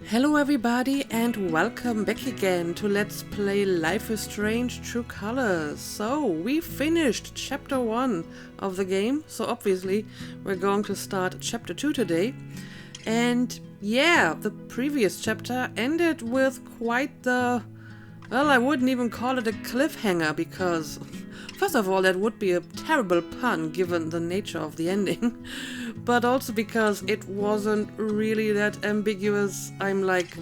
Hello everybody and welcome back again to Let's Play Life is Strange True Colors. So, we finished chapter 1 of the game, so obviously we're going to start chapter 2 today. And yeah, the previous chapter ended with quite the... well, I wouldn't even call it a cliffhanger because... first of all, that would be a terrible pun given the nature of the ending. But also because it wasn't really that ambiguous. I'm like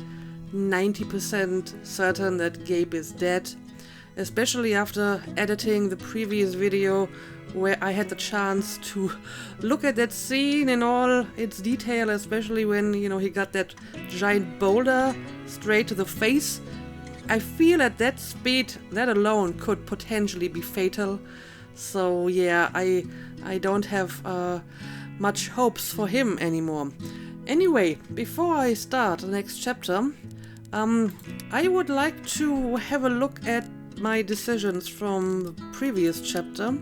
90% certain that Gabe is dead. Especially after editing the previous video where I had the chance to look at that scene in all its detail, especially when, you know, he got that giant boulder straight to the face. I feel at that speed, that alone could potentially be fatal. So yeah, I don't have much hopes for him anymore. Anyway, before I start the next chapter, I would like to have a look at my decisions from the previous chapter.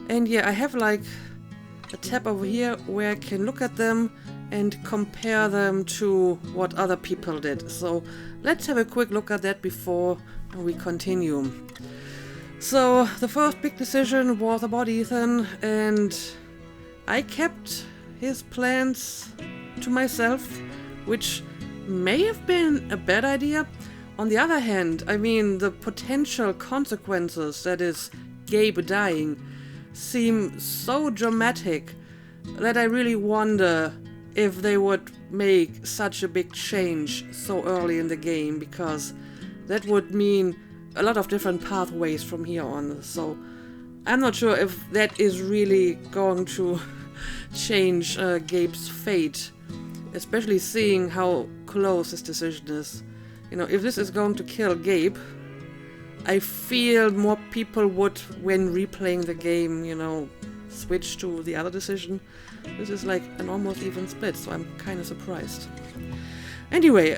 And yeah, I have like a tab over here where I can look at them and compare them to what other people did. So let's have a quick look at that before we continue. So the first big decision was about Ethan, and I kept his plans to myself, which may have been a bad idea. On the other hand, I mean, the potential consequences, that is, Gabe dying, seem so dramatic that I really wonder if they would make such a big change so early in the game, because that would mean a lot of different pathways from here on. So I'm not sure if that is really going to change Gabe's fate, especially seeing how close his decision is. You know, if this is going to kill Gabe, I feel more people would, when replaying the game, you know, switch to the other decision. This is like an almost even split, so I'm kind of surprised. Anyway,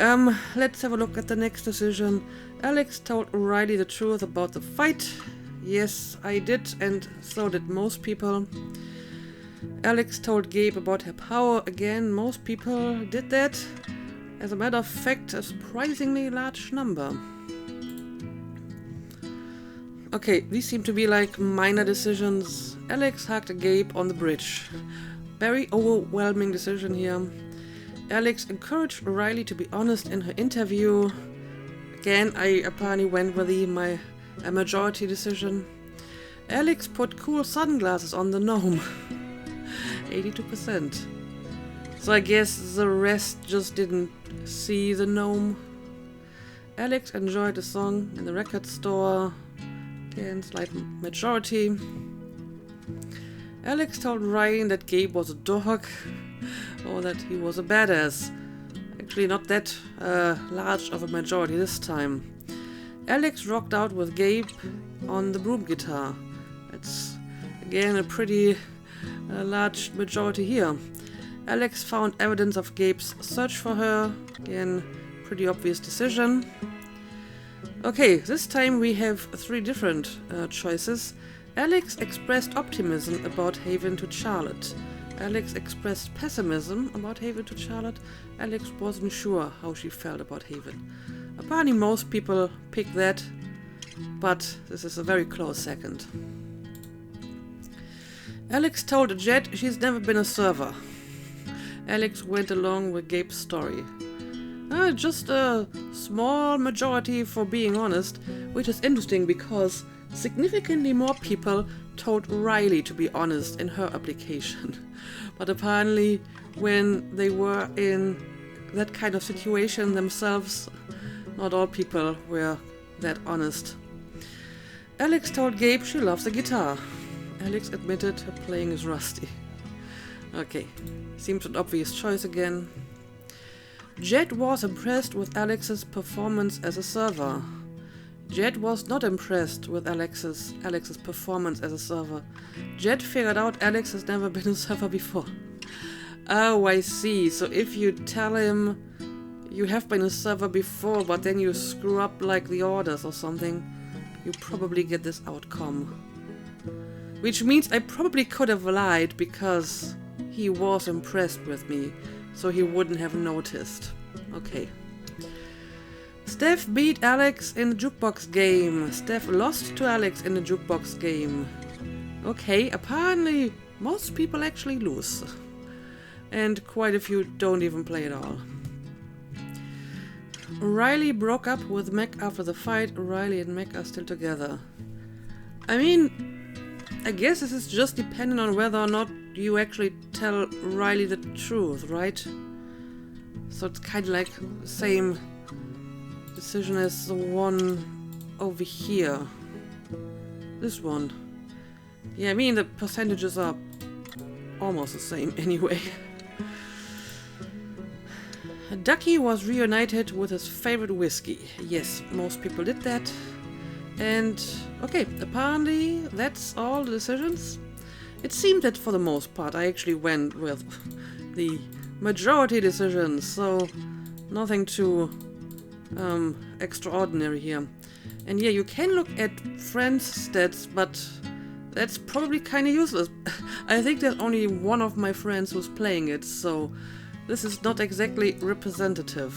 let's have a look at the next decision. Alex told Riley the truth about the fight. Yes, I did, and so did most people. Alex told Gabe about her power. Again, most people did that. As a matter of fact, a surprisingly large number. Okay, these seem to be like minor decisions. Alex hugged Gabe on the bridge. Very overwhelming decision here. Alex encouraged Riley to be honest in her interview. Again, I apparently went with a majority decision. Alex put cool sunglasses on the gnome. 82%. So I guess the rest just didn't see the gnome. Alex enjoyed the song in the record store. Again, slight majority. Alex told Ryan that Gabe was a dog, or that he was a badass. Actually, not that large of a majority this time. Alex rocked out with Gabe on the broom guitar. That's, again, a pretty large majority here. Alex found evidence of Gabe's search for her. Again, pretty obvious decision. Okay, this time we have three different choices. Alex expressed optimism about Haven to Charlotte. Alex expressed pessimism about Haven to Charlotte. Alex wasn't sure how she felt about Haven. Apparently most people picked that, but this is a very close second. Alex told Jet she's never been a server. Alex went along with Gabe's story. Just a small majority for being honest, which is interesting because significantly more people told Riley to be honest in her application. But apparently when they were in that kind of situation themselves, not all people were that honest. Alex told Gabe she loves the guitar. Alex admitted her playing is rusty. Okay, seems an obvious choice again. Jet was impressed with Alex's performance as a server. Jet was not impressed with Alex's performance as a server. Jet figured out Alex has never been a server before. Oh, I see. So if you tell him you have been a server before, but then you screw up like the orders or something, you probably get this outcome. Which means I probably could have lied because he was impressed with me, so he wouldn't have noticed. Okay. Steph beat Alex in the jukebox game. Steph lost to Alex in the jukebox game. Okay, apparently most people actually lose. And quite a few don't even play at all. Riley broke up with Meg after the fight. Riley and Meg are still together. I mean, I guess this is just dependent on whether or not you actually tell Riley the truth, right? So it's kind of like the same decision as the one over here. This one. Yeah, I mean the percentages are almost the same anyway. Ducky was reunited with his favorite whiskey. Yes, most people did that. And okay, apparently that's all the decisions. It seemed that for the most part I actually went with the majority decisions, so nothing too extraordinary here. And yeah, you can look at friends' stats, but that's probably kind of useless. I think there's only one of my friends who's playing it, so this is not exactly representative.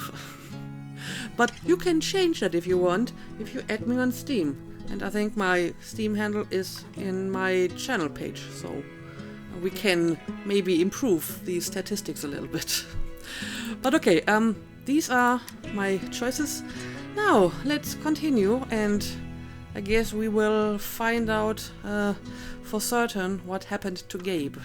But you can change that if you want, if you add me on Steam. And I think my Steam handle is in my channel page, so we can maybe improve the statistics a little bit. But okay, these are my choices. Now, let's continue, and I guess we will find out for certain what happened to Gabe.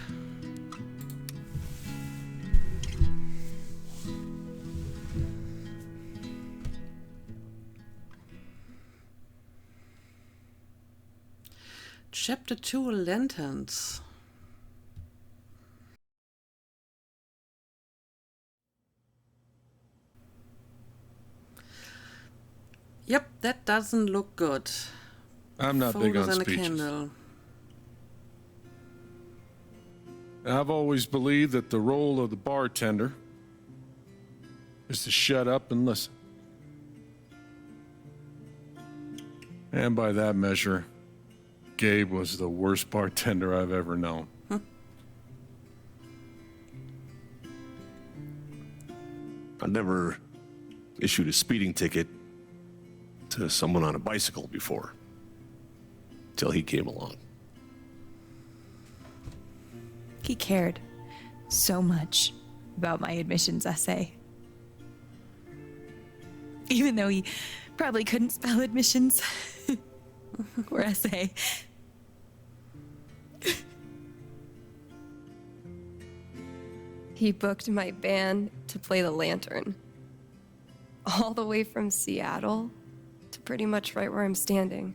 Chapter 2, Lanterns. Yep, that doesn't look good. I'm not big on Photos and a speeches. candle. I've always believed that the role of the bartender is to shut up and listen. And by that measure, Gabe was the worst bartender I've ever known. I never issued a speeding ticket to someone on a bicycle before, till he came along. He cared so much about my admissions essay. Even though he probably couldn't spell admissions or essay. He booked my band to play the Lantern. All the way from Seattle to pretty much right where I'm standing.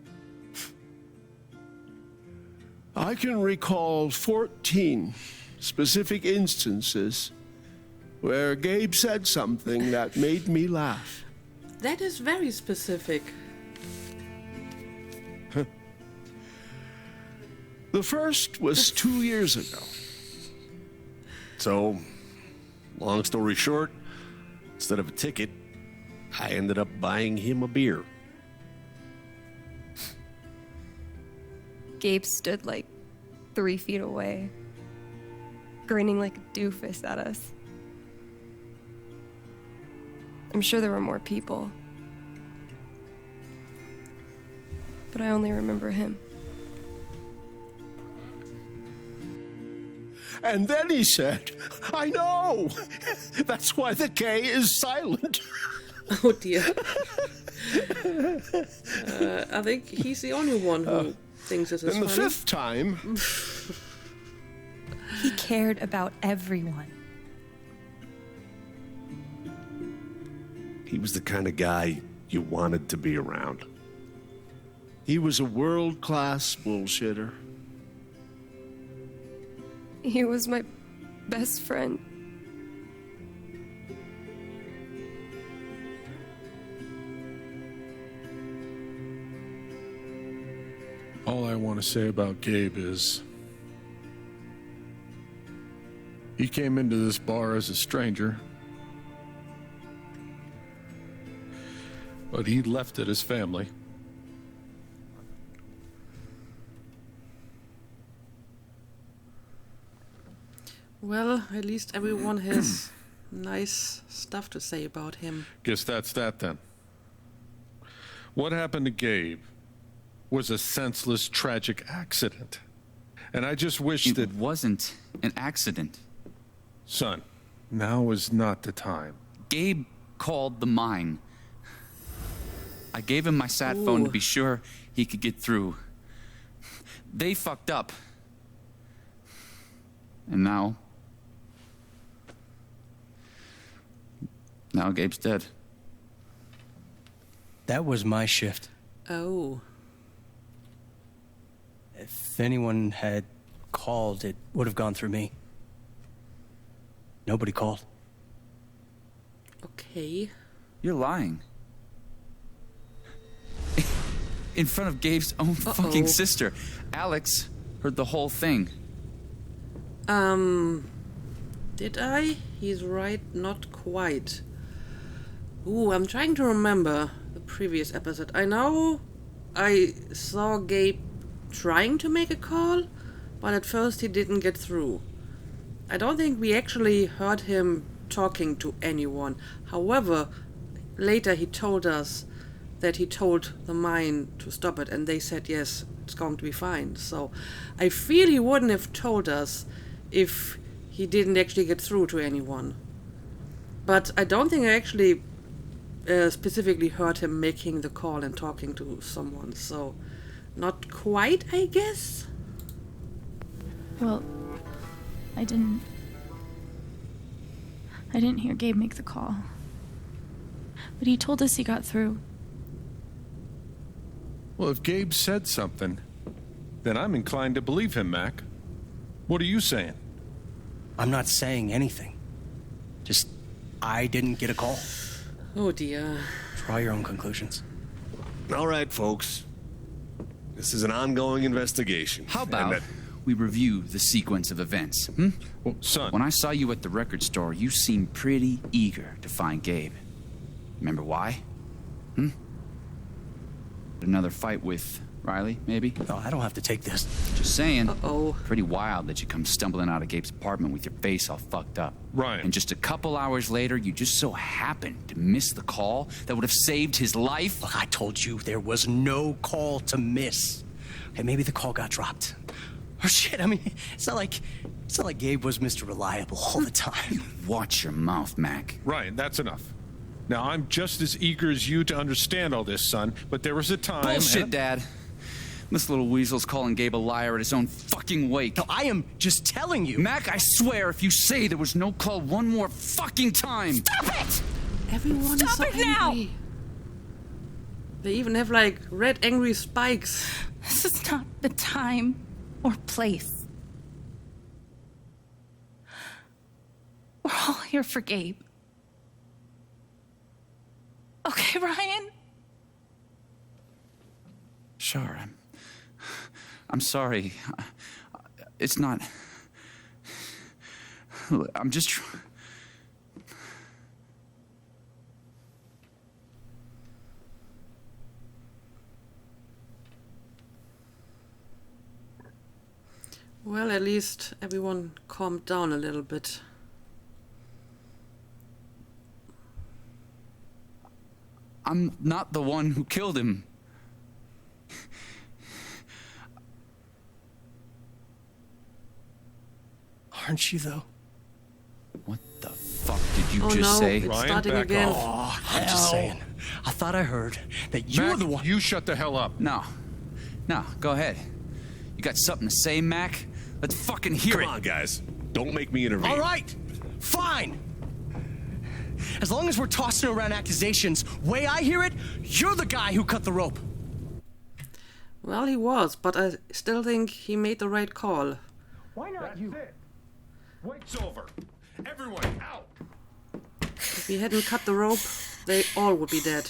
I can recall 14 specific instances where Gabe said something that made me laugh. That is very specific. The first was 2 years ago. So, long story short, instead of a ticket, I ended up buying him a beer. Gabe stood like 3 feet away, grinning like a doofus at us. I'm sure there were more people, but I only remember him. And then he said, I know! That's why the K is silent. Oh dear. I think he's the only one who thinks this is And the funny. 5th time, He cared about everyone. He was the kind of guy you wanted to be around. he was a world-class bullshitter. He was my best friend. All I want to say about Gabe is he came into this bar as a stranger, but he left it as family. Well, at least everyone has nice stuff to say about him. Guess that's that then. What happened to Gabe was a senseless, tragic accident. And I just wish that... It wasn't an accident. Son, now is not the time. Gabe called the mine. I gave him my sat phone to be sure he could get through. They fucked up. And now Gabe's dead. That was my shift. Oh. If anyone had called, it would have gone through me. Nobody called. Okay. You're lying. In front of Gabe's own fucking sister. Alex heard the whole thing. Did I? He's right, not quite. Ooh, I'm trying to remember the previous episode. I know I saw Gabe trying to make a call, but at first he didn't get through. I don't think we actually heard him talking to anyone. However, later he told us that he told the mine to stop it, and they said yes, it's going to be fine. So I feel he wouldn't have told us if he didn't actually get through to anyone. But I don't think I actually specifically heard him making the call and talking to someone, so not quite, I guess. Well, I didn't hear Gabe make the call. But he told us he got through. Well, if Gabe said something, then I'm inclined to believe him, Mac. What are you saying? I'm not saying anything. Just, I didn't get a call. Oh dear. Draw your own conclusions. All right, folks. This is an ongoing investigation. How about we review the sequence of events, Well, son... When I saw you at the record store, you seemed pretty eager to find Gabe. Remember why? Another fight with Riley, maybe? No, I don't have to take this. Just saying. Uh-oh. Pretty wild that you come stumbling out of Gabe's apartment with your face all fucked up. Ryan. And just a couple hours later, you just so happened to miss the call that would have saved his life. Look, I told you there was no call to miss. Okay, maybe the call got dropped. Or shit, I mean, it's not like Gabe was Mr. Reliable all the time. Watch your mouth, Mac. Ryan, that's enough. Now, I'm just as eager as you to understand all this, son, but there was a time... Bullshit, Dad. This little weasel's calling Gabe a liar at his own fucking wake. No, I am just telling you. Mac, I swear, if you say there was no call one more fucking time... Stop it! Everyone is so Stop it now! angry. They even have, like, red angry spikes. This is not the time or place. We're all here for Gabe. Okay, Ryan? Sure, I'm sorry. It's not... I'm just... Well, at least everyone calmed down a little bit. I'm not the one who killed him. Aren't you, though? What the fuck did you Oh just no, say? it's Ryan, starting back again. off. I'm just saying. I thought I heard that you Mac, were the one... you shut the hell up. No, go ahead. You got something to say, Mac? Let's fucking hear Come it. on, guys. Don't make me intervene. All right, fine. As long as we're tossing around accusations, way I hear it, you're the guy who cut the rope. Well, he was, but I still think he made the right call. Why not you? Wait's over. Everyone, out. If he hadn't cut the rope, they all would be dead.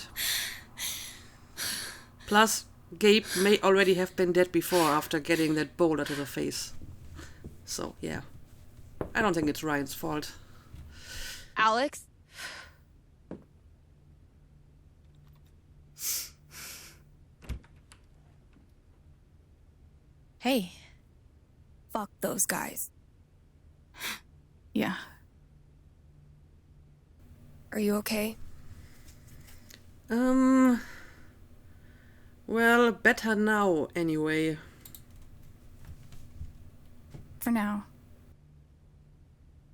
Plus, Gabe may already have been dead before after getting that boulder to the face. So, yeah. I don't think it's Ryan's fault. Alex? Hey, fuck those guys. Yeah. Are you okay? Well, better now, anyway. For now.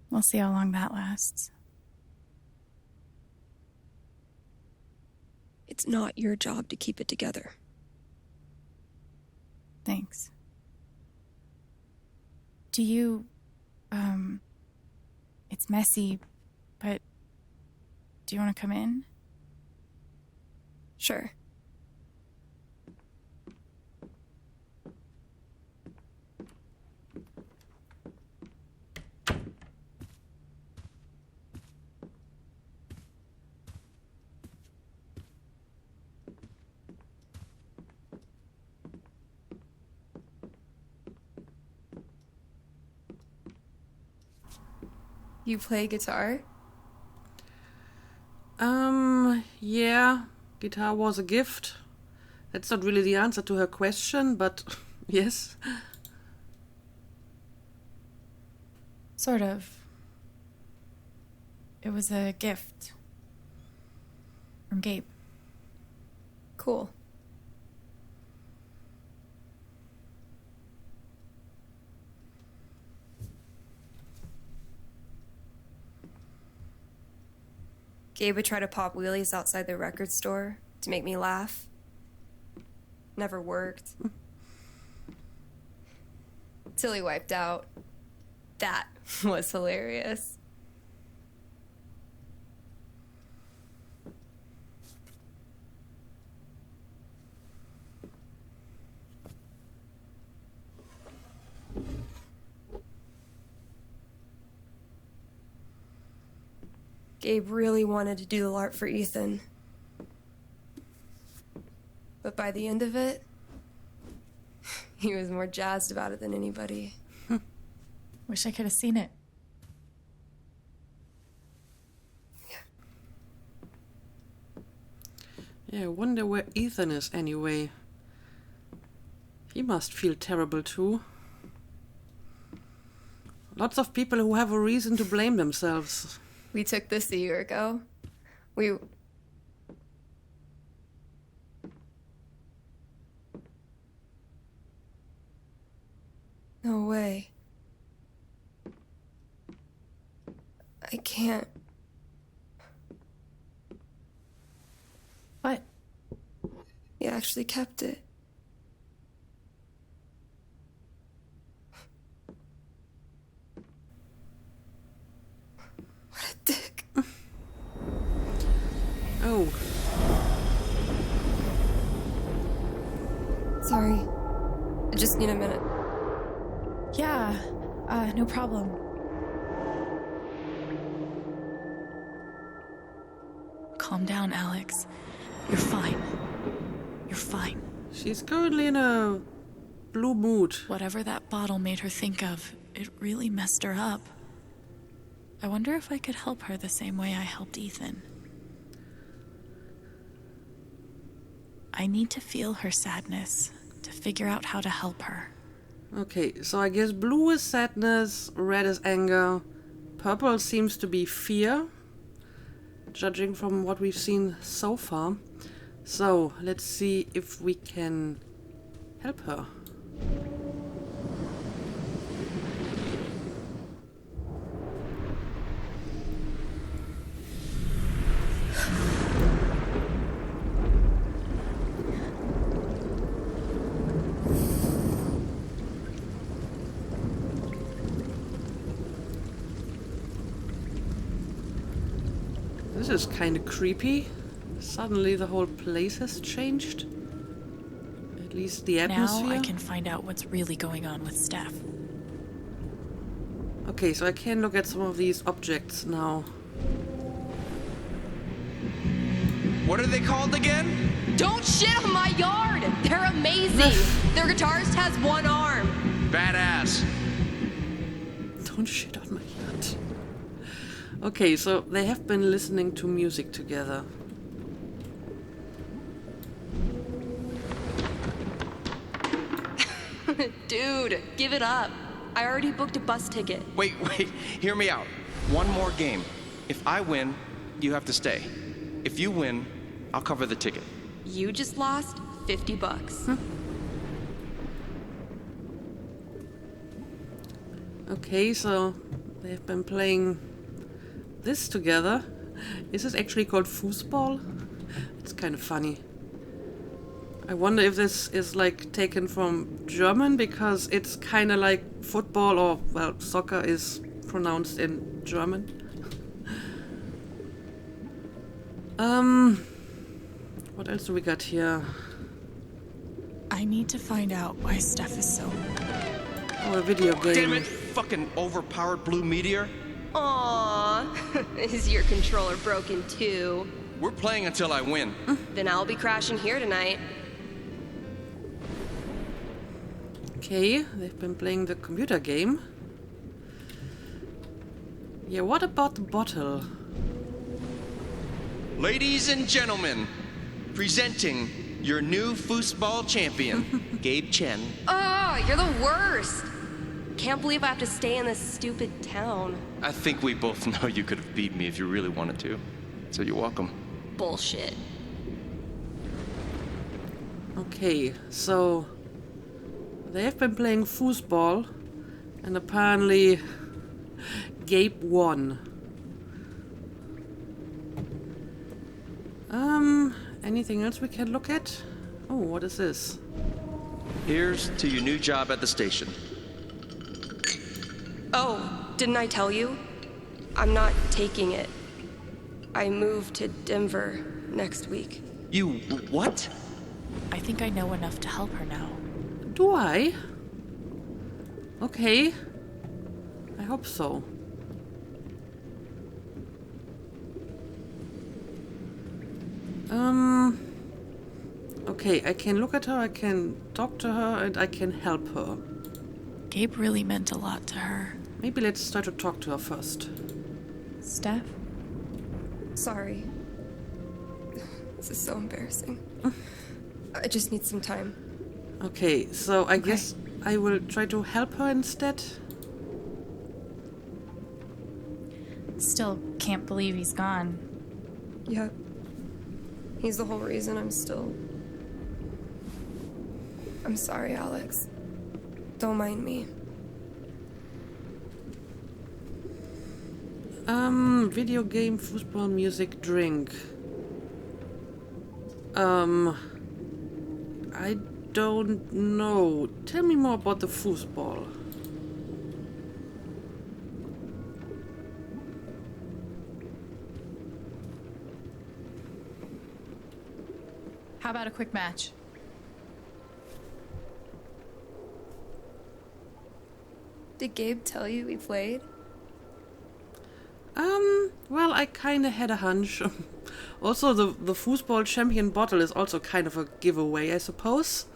We'll see how long that lasts. It's not your job to keep it together. Thanks. Do you, it's messy, but do you want to come in? Sure. You play guitar? Yeah, guitar was a gift. That's not really the answer to her question, but yes. Sort of. It was a gift. From Gabe. Cool. Gabe would try to pop wheelies outside the record store to make me laugh. Never worked. Till he wiped out. That was hilarious. Gabe really wanted to do the LARP for Ethan. But by the end of it, he was more jazzed about it than anybody. Wish I could have seen it. Yeah, I wonder where Ethan is anyway. He must feel terrible too. Lots of people who have a reason to blame themselves. We took this a year ago. No way. I can't. What? He actually kept it. What a dick. Oh. Sorry. I just need a minute. Yeah, no problem. Calm down, Alex. You're fine. You're fine. She's currently in a blue mood. Whatever that bottle made her think of, it really messed her up. I wonder if I could help her the same way I helped Ethan. I need to feel her sadness to figure out how to help her. Okay, so I guess blue is sadness, red is anger, purple seems to be fear, judging from what we've seen so far. So, let's see if we can help her. This is kind of creepy. Suddenly the whole place has changed. At least the atmosphere. Now I can find out what's really going on with Steph. Okay, so I can look at some of these objects now. What are they called again? Don't shit on my yard! They're amazing! Their guitarist has one arm. Badass. Don't shit on my yard. Okay, so they have been listening to music together. Dude, give it up. I already booked a bus ticket. Wait, hear me out. One more game. If I win, you have to stay. If you win, I'll cover the ticket. You just lost $50. Okay, so they've been playing this together. Is this actually called Fußball? It's kind of funny. I wonder if this is like taken from German, because it's kind of like football, or well, soccer is pronounced in German. What else do we got here? I need to find out why Steph is so... Oh, a video game. Damn it, fucking overpowered blue meteor. Aww, is your controller broken too? We're playing until I win. Then I'll be crashing here tonight. Okay, they've been playing the computer game. Yeah, what about the bottle? Ladies and gentlemen, presenting your new foosball champion, Gabe Chen. Oh, you're the worst. Can't believe I have to stay in this stupid town. I think we both know you could have beat me if you really wanted to. So you're welcome. Bullshit. Okay, so they have been playing foosball, and apparently Gabe won. Anything else we can look at? Oh, what is this? Here's to your new job at the station. Oh, didn't I tell you? I'm not taking it. I move to Denver next week. You what? I think I know enough to help her now. Do I? Okay. I hope so. Okay, I can look at her, I can talk to her, and I can help her. Gabe really meant a lot to her. Maybe let's try to talk to her first. Steph? Sorry. This is so embarrassing. I just need some time. Okay, so I guess I will try to help her instead. Still can't believe he's gone. Yep. He's the whole reason I'm sorry, Alex. Don't mind me. Video game, football, music, drink. I don't know. Tell me more about the foosball. How about a quick match? Did Gabe tell you we played? Well, I kinda had a hunch. Also, the foosball champion bottle is also kind of a giveaway, I suppose.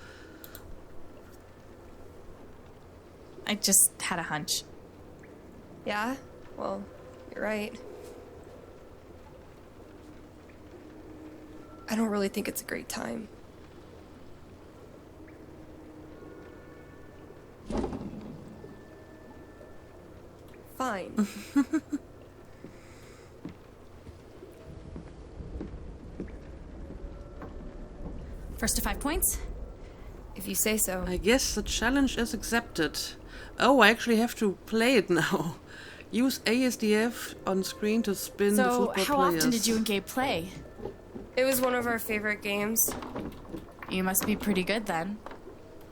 I just had a hunch. Yeah? Well, you're right. I don't really think it's a great time. Fine. First to 5 points? If you say so. I guess the challenge is accepted. Oh, I actually have to play it now. Use ASDF on screen to spin the football players. So, how often did you and Gabe play? It was one of our favorite games. You must be pretty good then.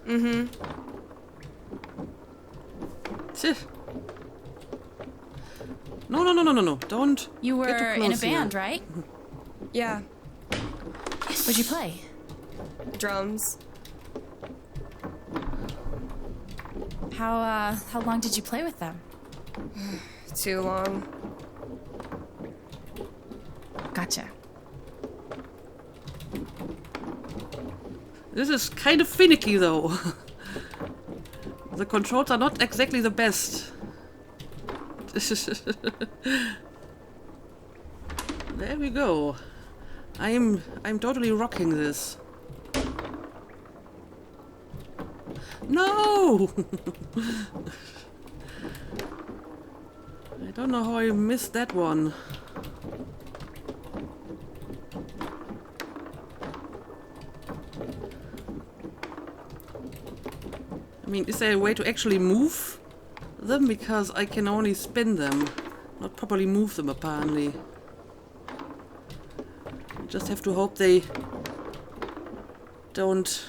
Mm-hmm. No. Don't. You were get too in a close here. band, right? Yeah. What'd you play? Drums. How long did you play with them? Too long. Gotcha. This is kind of finicky, though. The controls are not exactly the best. There we go. I'm totally rocking this. No! I don't know how I missed that one. mean, is there a way to actually move them? Because I can only spin them, not properly move them apparently. Just have to hope they don't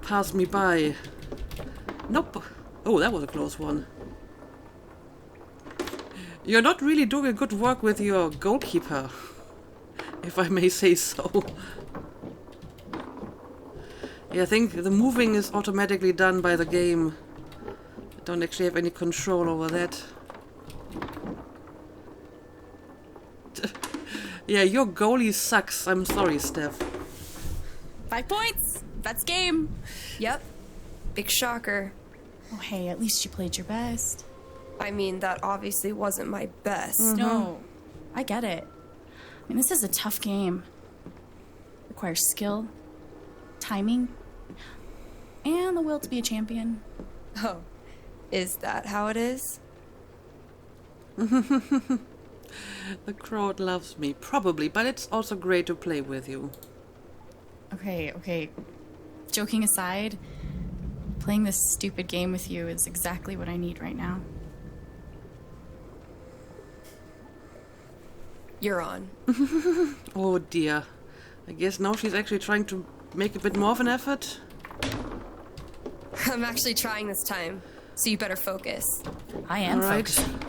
pass me by. Nope. Oh, that was a close one. You're not really doing good work with your goalkeeper, if I may say so. Yeah, I think the moving is automatically done by the game. I don't actually have any control over that. Yeah, your goalie sucks. I'm sorry, Steph. 5 points. That's game. Yep. Big shocker. Oh, hey, at least you played your best. I mean, that obviously wasn't my best. No, I get it. I mean, this is a tough game. Requires skill, timing, and the will to be a champion. Oh, is that how it is? The crowd loves me, probably, but it's also great to play with you. Okay. Joking aside, playing this stupid game with you is exactly what I need right now. You're on. Oh dear. I guess now she's actually trying to make a bit more of an effort. I'm actually trying this time, so you better focus. I am All right. focusing.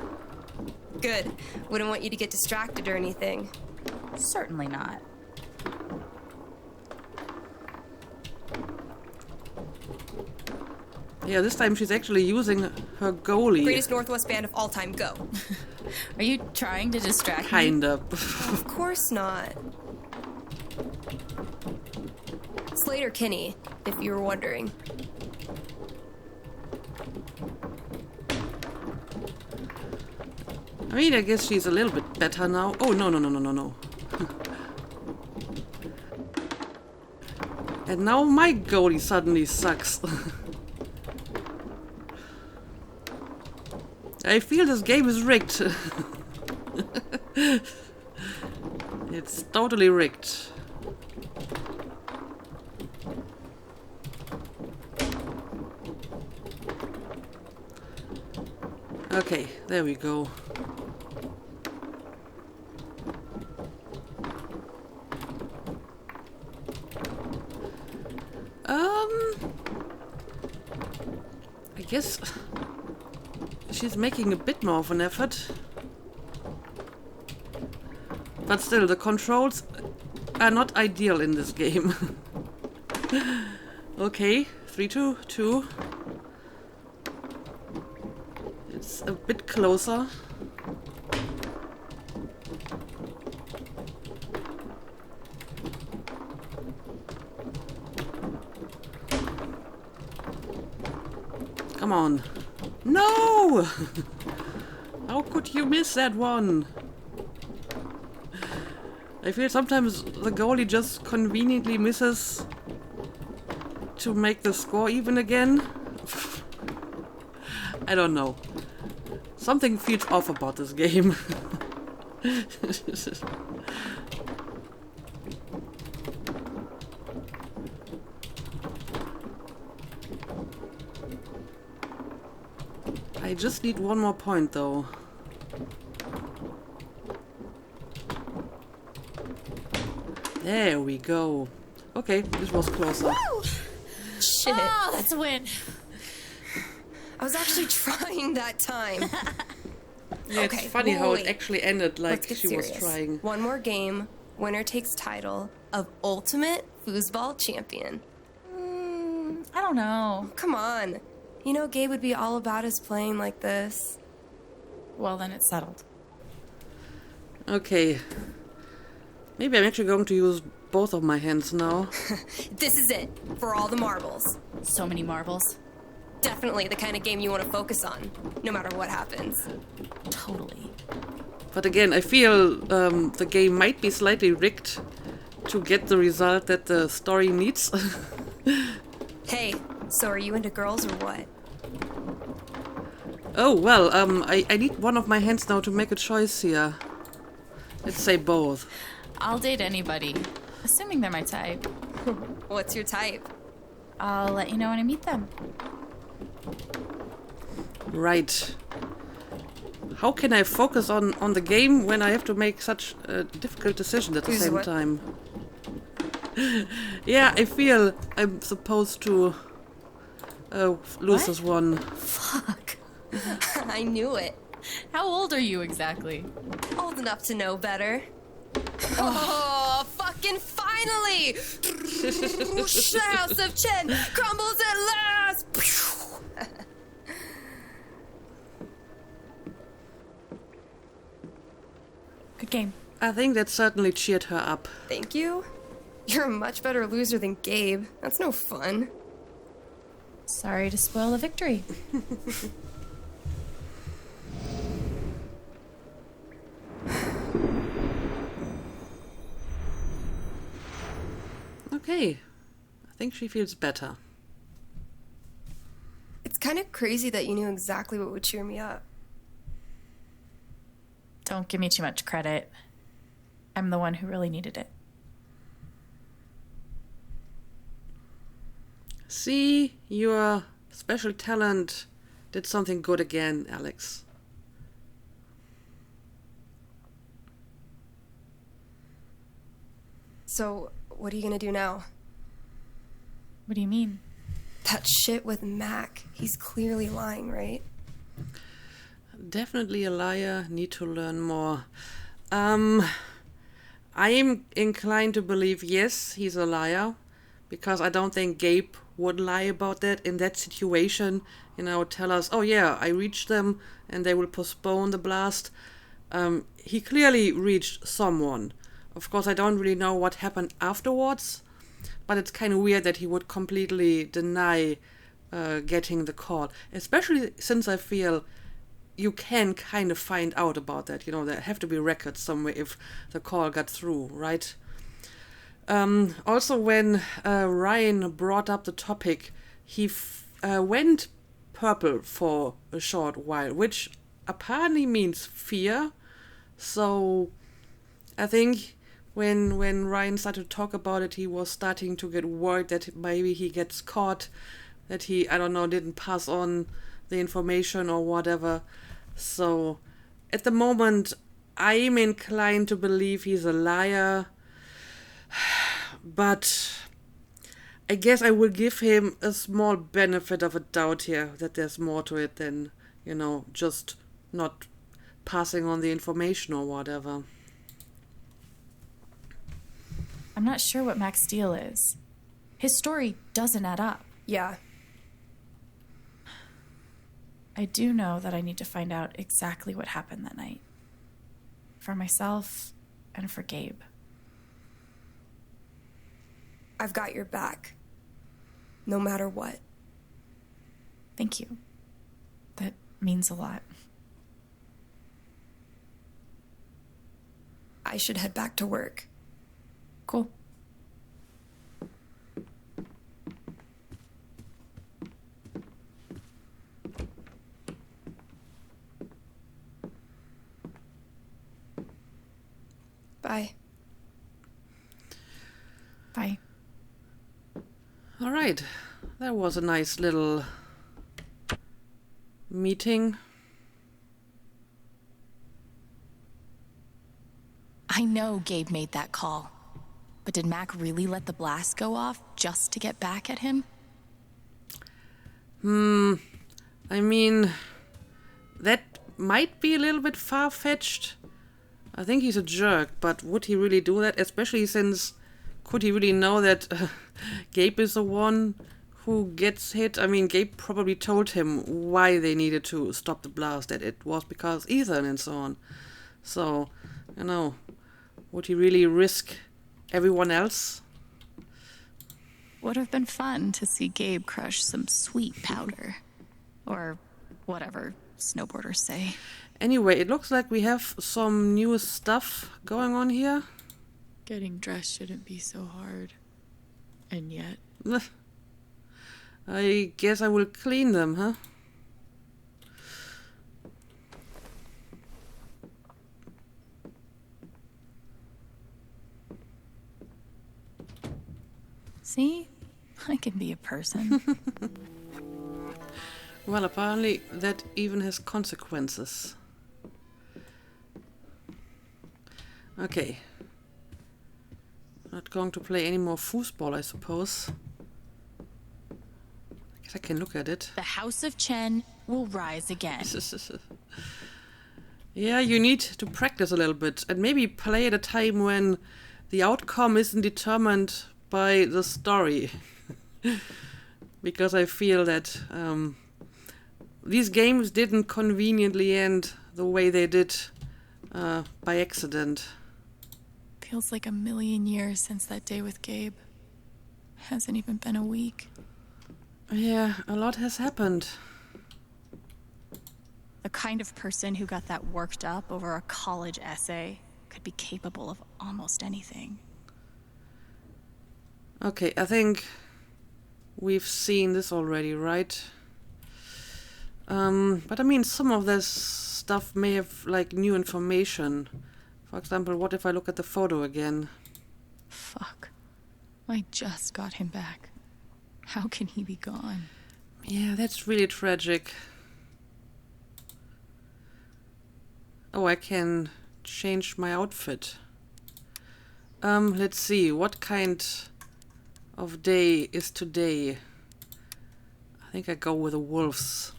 Good. Wouldn't want you to get distracted or anything. Certainly not. Yeah, this time she's actually using her goalie. Greatest Northwest band of all time, go. Are you trying to distract me? Kind of. Of course not. Slater Kinney, if you were wondering. I mean, I guess she's a little bit better now. Oh, no. And now my goalie suddenly sucks. I feel this game is rigged. It's totally rigged. Okay, there we go. I guess she's making a bit more of an effort. But still, the controls are not ideal in this game. Okay, 3-2-2. It's a bit closer. Come on. No! How could you miss that one? I feel sometimes the goalie just conveniently misses to make the score even again. I don't know. Something feels off about this game. I just need one more point though. There we go. Okay, this was closer. Woo! Shit. Oh, that's a win. I was actually trying that time. Yeah, Okay, it's funny how wait. it actually ended like Let's get she serious. was trying. One more game. Winner takes title of Ultimate Foosball Champion. I don't know. Come on. You know Gabe would be all about us playing like this. Well, then it's settled. Okay. Maybe I'm actually going to use both of my hands now. This is it. For all the marbles. So many marbles. Definitely the kind of game you want to focus on, no matter what happens. Totally. But again, I feel the game might be slightly rigged to get the result that the story needs. Hey, so are you into girls or what? Oh, well, I need one of my hands now to make a choice here. Let's say both. I'll date anybody, assuming they're my type. What's your type? I'll let you know when I meet them. Right. How can I focus on the game when I have to make such a difficult decision at the same time? Yeah, I feel I'm supposed to lose this one. Fuck. I knew it. How old are you exactly? Old enough to know better. Oh, fucking finally! The House of Chen crumbles at last! Good game. I think that certainly cheered her up. Thank you. You're a much better loser than Gabe. That's no fun. Sorry to spoil the victory. Okay. I think she feels better. It's kind of crazy that you knew exactly what would cheer me up. Don't give me too much credit. I'm the one who really needed it. See, your special talent did something good again, Alex. So, what are you gonna do now? What do you mean? That shit with Mac. He's clearly lying, right? Definitely a liar. Need to learn more. I am inclined to believe yes, he's a liar, because I don't think Gabe would lie about that in that situation. You know, tell us, oh yeah, I reached them and they will postpone the blast. He clearly reached someone. Of course, I don't really know what happened afterwards, but it's kind of weird that he would completely deny getting the call, especially since I feel you can kind of find out about that. You know, there have to be records somewhere if the call got through, right? Also, when Ryan brought up the topic, he went purple for a short while, which apparently means fear. So I think when Ryan started to talk about it, he was starting to get worried that maybe he gets caught, that he, I don't know, didn't pass on the information or whatever. So at the moment, I'm inclined to believe he's a liar, but I guess I will give him a small benefit of a doubt here, that there's more to it than, you know, just not passing on the information or whatever. I'm not sure what Mac's deal is. His story doesn't add up. Yeah. I do know that I need to find out exactly what happened that night. For myself and for Gabe. I've got your back. No matter what. Thank you. That means a lot. I should head back to work. Cool. Bye. Bye. All right. That was a nice little meeting. I know Gabe made that call. But did Mac really let the blast go off just to get back at him? I mean, that might be a little bit far-fetched. I think he's a jerk, but would he really do that? Especially since, could he really know that Gabe is the one who gets hit? I mean, Gabe probably told him why they needed to stop the blast, that it was because Ethan and so on. So, you know, would he really risk everyone else? Would have been fun to see Gabe crush some sweet powder. Or whatever snowboarders say. Anyway, it looks like we have some new stuff going on here. Getting dressed shouldn't be so hard. And yet... I guess I will clean them, huh? See? I can be a person. Well, apparently that even has consequences. Okay. Not going to play any more foosball, I suppose. I guess I can look at it. The House of Chen will rise again. Yeah, you need to practice a little bit and maybe play at a time when the outcome isn't determined by the story. Because I feel that these games didn't conveniently end the way they did by accident. Feels like a million years since that day with Gabe. Hasn't even been a week. Yeah, a lot has happened. The kind of person who got that worked up over a college essay could be capable of almost anything. Okay, I think we've seen this already, right? But I mean, some of this stuff may have, like, new information. For example, what if I look at the photo again? Fuck. I just got him back. How can he be gone? Yeah, that's really tragic. Oh, I can change my outfit. Let's see, what kind of day is today? I think I go with the wolves.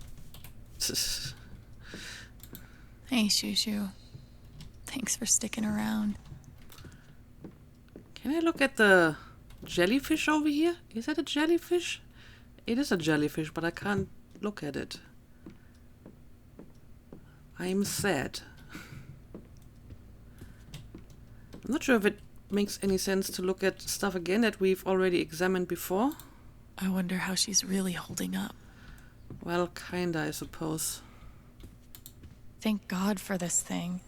Hey, Shushu. Thanks for sticking around. Can I look at the jellyfish over here? Is that a jellyfish? It is a jellyfish, but I can't look at it. I'm sad. I'm not sure if it makes any sense to look at stuff again that we've already examined before. I wonder how she's really holding up. Well, kinda, I suppose. Thank God for this thing.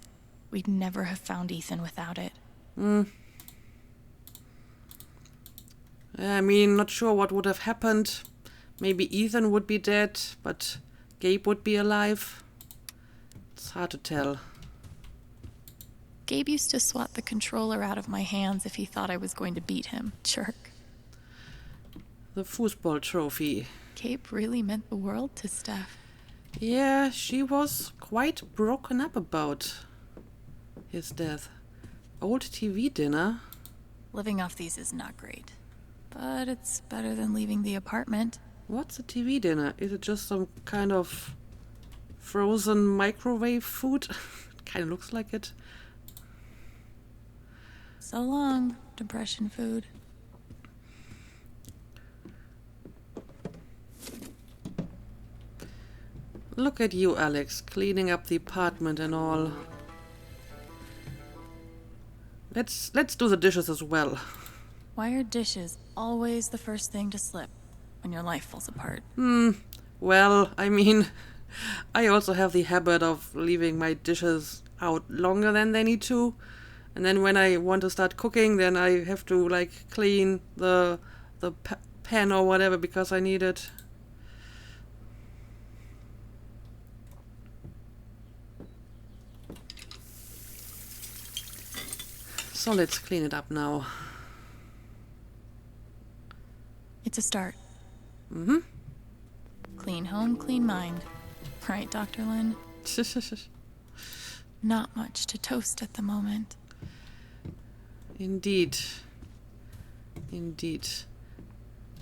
We'd never have found Ethan without it. I mean, not sure what would have happened. Maybe Ethan would be dead, but Gabe would be alive. It's hard to tell. Gabe used to swat the controller out of my hands if he thought I was going to beat him. Jerk. The foosball trophy. Gabe really meant the world to Steph. Yeah, she was quite broken up about his death. Old TV dinner. Living off these is not great. But it's better than leaving the apartment. What's a TV dinner? Is it just some kind of frozen microwave food? Kind of looks like it. So long, depression food. Look at you, Alex, cleaning up the apartment and all. Let's do the dishes as well. Why are dishes always the first thing to slip when your life falls apart? Well, I mean, I also have the habit of leaving my dishes out longer than they need to. And then when I want to start cooking, then I have to, like, clean the pan or whatever because I need it. So let's clean it up now. It's a start. Mm-hmm. Clean home, clean mind. Right, Dr. Lin? Not much to toast at the moment. Indeed. Indeed.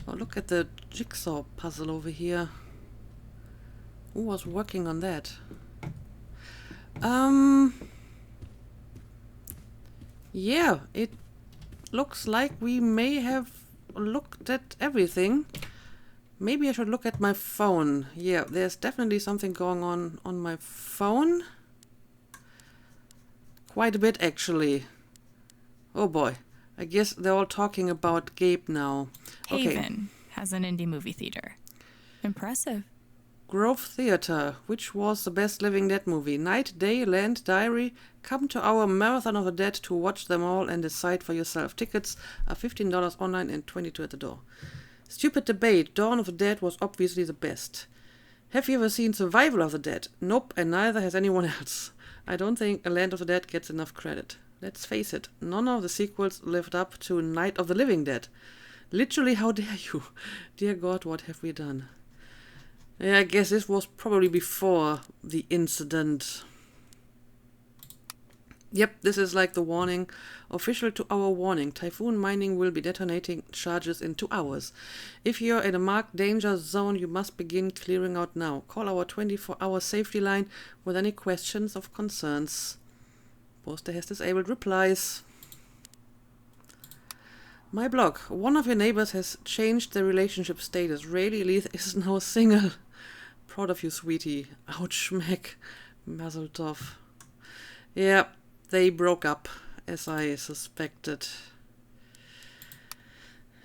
Oh, look at the jigsaw puzzle over here. Who was working on that? Yeah, it looks like we may have looked at everything. Maybe I should look at my phone. Yeah, there's definitely something going on my phone. Quite a bit, actually. Oh boy, I guess they're all talking about Gabe now. Haven has an indie movie theater. Impressive. Grove Theater, which was the best Living Dead movie? Night, Day, Land, Diary. Come to our Marathon of the Dead to watch them all and decide for yourself. Tickets are $15 online and $22 at the door. Stupid debate. Dawn of the Dead was obviously the best. Have you ever seen Survival of the Dead? Nope, and neither has anyone else. I don't think A Land of the Dead gets enough credit. Let's face it, none of the sequels lived up to Night of the Living Dead. Literally, how dare you? Dear God, what have we done? Yeah, I guess this was probably before the incident. Yep, this is like the warning. Official 2-hour warning. Typhoon Mining will be detonating charges in 2 hours. If you're in a marked danger zone, you must begin clearing out now. Call our 24-hour safety line with any questions or concerns. Poster has disabled replies. My blog. One of your neighbors has changed their relationship status. Rayleigh Leith is now single. Proud of you, sweetie. Ouch, schmeck. Mazel tov. Yeah, they broke up, as I suspected.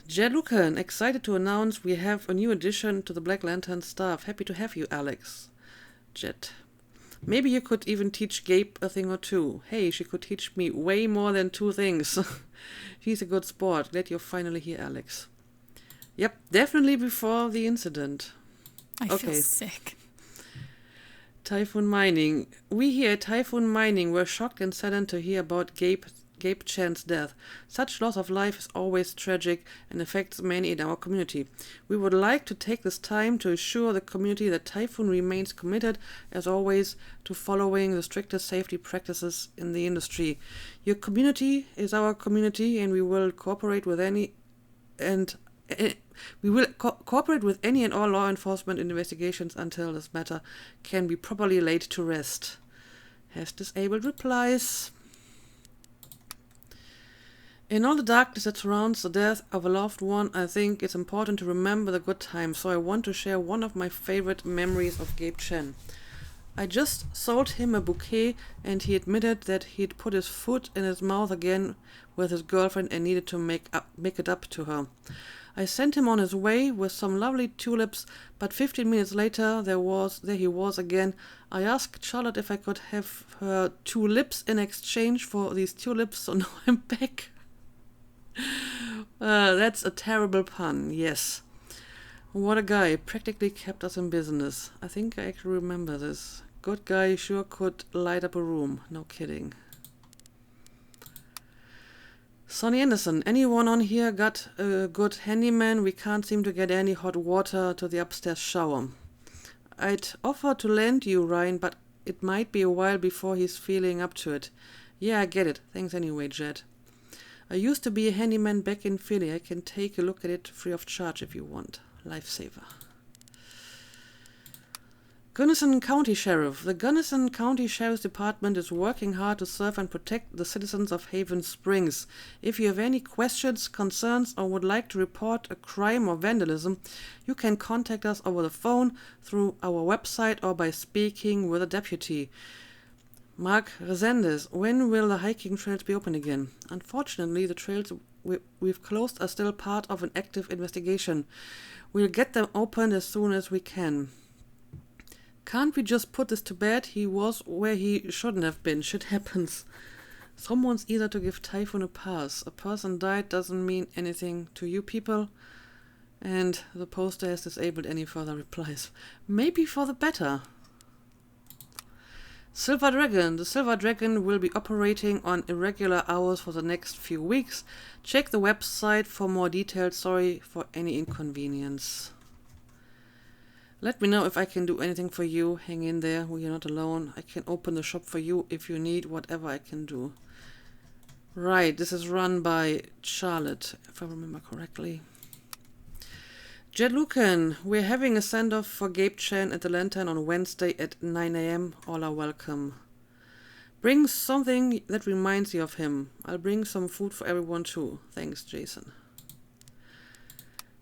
Jed Lucan, excited to announce we have a new addition to the Black Lantern staff. Happy to have you, Alex. Jed. Maybe you could even teach Gabe a thing or two. Hey, she could teach me way more than 2 things. He's a good sport. Glad you're finally here, Alex. Yep, definitely before the incident. I feel sick. Typhoon Mining. We here at Typhoon Mining were shocked and saddened to hear about Gabe Chan's death. Such loss of life is always tragic and affects many in our community. We would like to take this time to assure the community that Typhoon remains committed, as always, to following the strictest safety practices in the industry. Your community is our community, and we will cooperate with any and cooperate with any and all law enforcement investigations until this matter can be properly laid to rest. Has disabled replies. In all the darkness that surrounds the death of a loved one, I think it's important to remember the good times, so I want to share one of my favorite memories of Gabe Chen. I just sold him a bouquet, and he admitted that he'd put his foot in his mouth again with his girlfriend and needed to make it up to her. I sent him on his way with some lovely tulips, but 15 minutes later there he was again. I asked Charlotte if I could have her 2 lips in exchange for these tulips, so now I'm back. That's a terrible pun, yes. What a guy, practically kept us in business. I think I actually remember this. Good guy, sure could light up a room, no kidding. Sonny Anderson, anyone on here got a good handyman? We can't seem to get any hot water to the upstairs shower. I'd offer to lend you, Ryan, but it might be a while before he's feeling up to it. Yeah, I get it. Thanks anyway, Jed. I used to be a handyman back in Philly. I can take a look at it free of charge if you want. Lifesaver. Gunnison County Sheriff. The Gunnison County Sheriff's Department is working hard to serve and protect the citizens of Haven Springs. If you have any questions, concerns, or would like to report a crime or vandalism, you can contact us over the phone, through our website, or by speaking with a deputy. Mark Resendez, when will the hiking trails be open again? Unfortunately, the trails we've closed are still part of an active investigation. We'll get them opened as soon as we can. Can't we just put this to bed? He was where he shouldn't have been. Shit happens. Someone's eager to give Typhoon a pass. A person died doesn't mean anything to you people. And the poster has disabled any further replies. Maybe for the better. Silver Dragon. The Silver Dragon will be operating on irregular hours for the next few weeks. Check the website for more details. Sorry for any inconvenience. Let me know if I can do anything for you. Hang in there, you're not alone. I can open the shop for you if you need whatever I can do. Right, this is run by Charlotte, if I remember correctly. Jed Lucan, we're having a send-off for Gabe Chen at the Lantern on Wednesday at 9 a.m. All are welcome. Bring something that reminds you of him. I'll bring some food for everyone too. Thanks, Jason.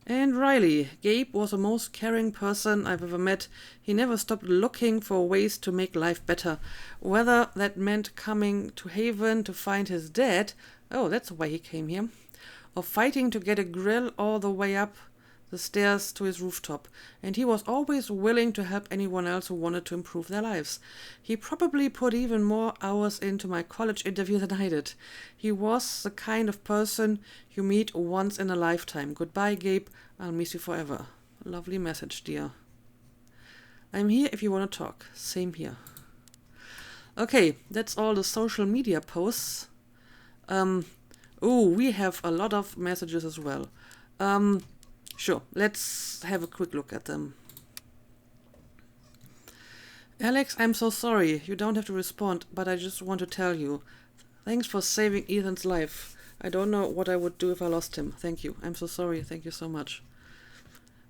And Riley. Gabe was the most caring person I've ever met. He never stopped looking for ways to make life better. Whether that meant coming to Haven to find his dad, oh, that's why he came here, or fighting to get a grill all the way up the stairs to his rooftop. And he was always willing to help anyone else who wanted to improve their lives. He probably put even more hours into my college interview than I did. He was the kind of person you meet once in a lifetime. Goodbye, Gabe. I'll miss you forever. Lovely message, dear. I'm here if you want to talk. Same here. Okay, that's all the social media posts. We have a lot of messages as well. Sure, let's have a quick look at them. Alex, I'm so sorry. You don't have to respond, but I just want to tell you. Thanks for saving Ethan's life. I don't know what I would do if I lost him. Thank you. I'm so sorry. Thank you so much.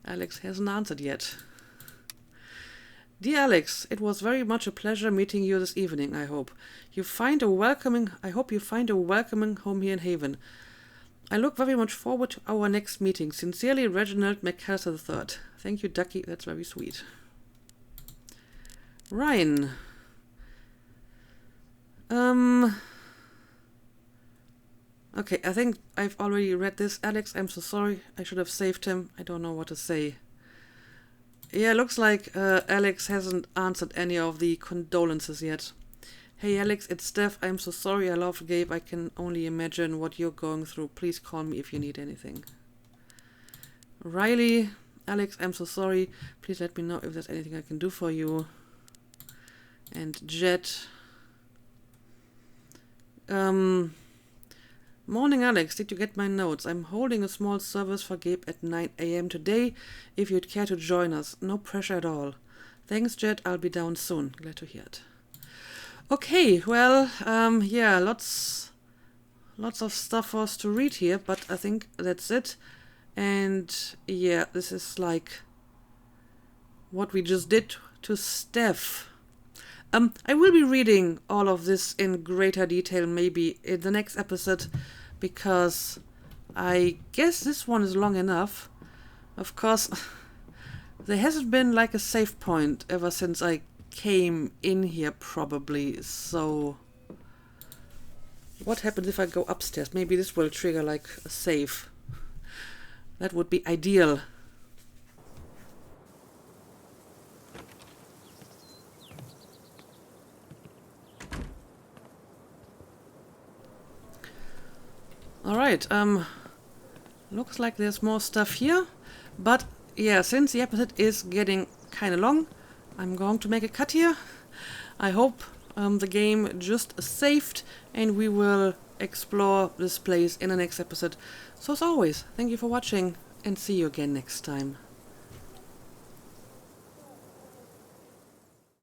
Alex hasn't answered yet. Dear Alex, it was very much a pleasure meeting you this evening, I hope. I hope you find a welcoming home here in Haven. I look very much forward to our next meeting. Sincerely, Reginald McAllister III. Thank you, Ducky. That's very sweet. Ryan. Okay, I think I've already read this. Alex, I'm so sorry. I should have saved him. I don't know what to say. Yeah, looks like Alex hasn't answered any of the condolences yet. Hey Alex, it's Steph. I'm so sorry I loved Gabe. I can only imagine what you're going through. Please call me if you need anything. Riley. Alex, I'm so sorry. Please let me know if there's anything I can do for you. And Jet. Morning Alex, did you get my notes? I'm holding a small service for Gabe at 9 a.m. today, if you'd care to join us. No pressure at all. Thanks Jet, I'll be down soon. Glad to hear it. Okay, well, yeah, lots of stuff for us to read here, but I think that's it. And yeah, this is like what we just did to Steph. I will be reading all of this in greater detail maybe in the next episode, because I guess this one is long enough. Of course, there hasn't been like a save point ever since I came in here probably, so what happens if I go upstairs? Maybe this will trigger like a save. That would be ideal. Alright, looks like there's more stuff here, but yeah, since the episode is getting kinda long, I'm going to make a cut here. I hope the game just saved, and we will explore this place in the next episode. So as always, thank you for watching, and see you again next time.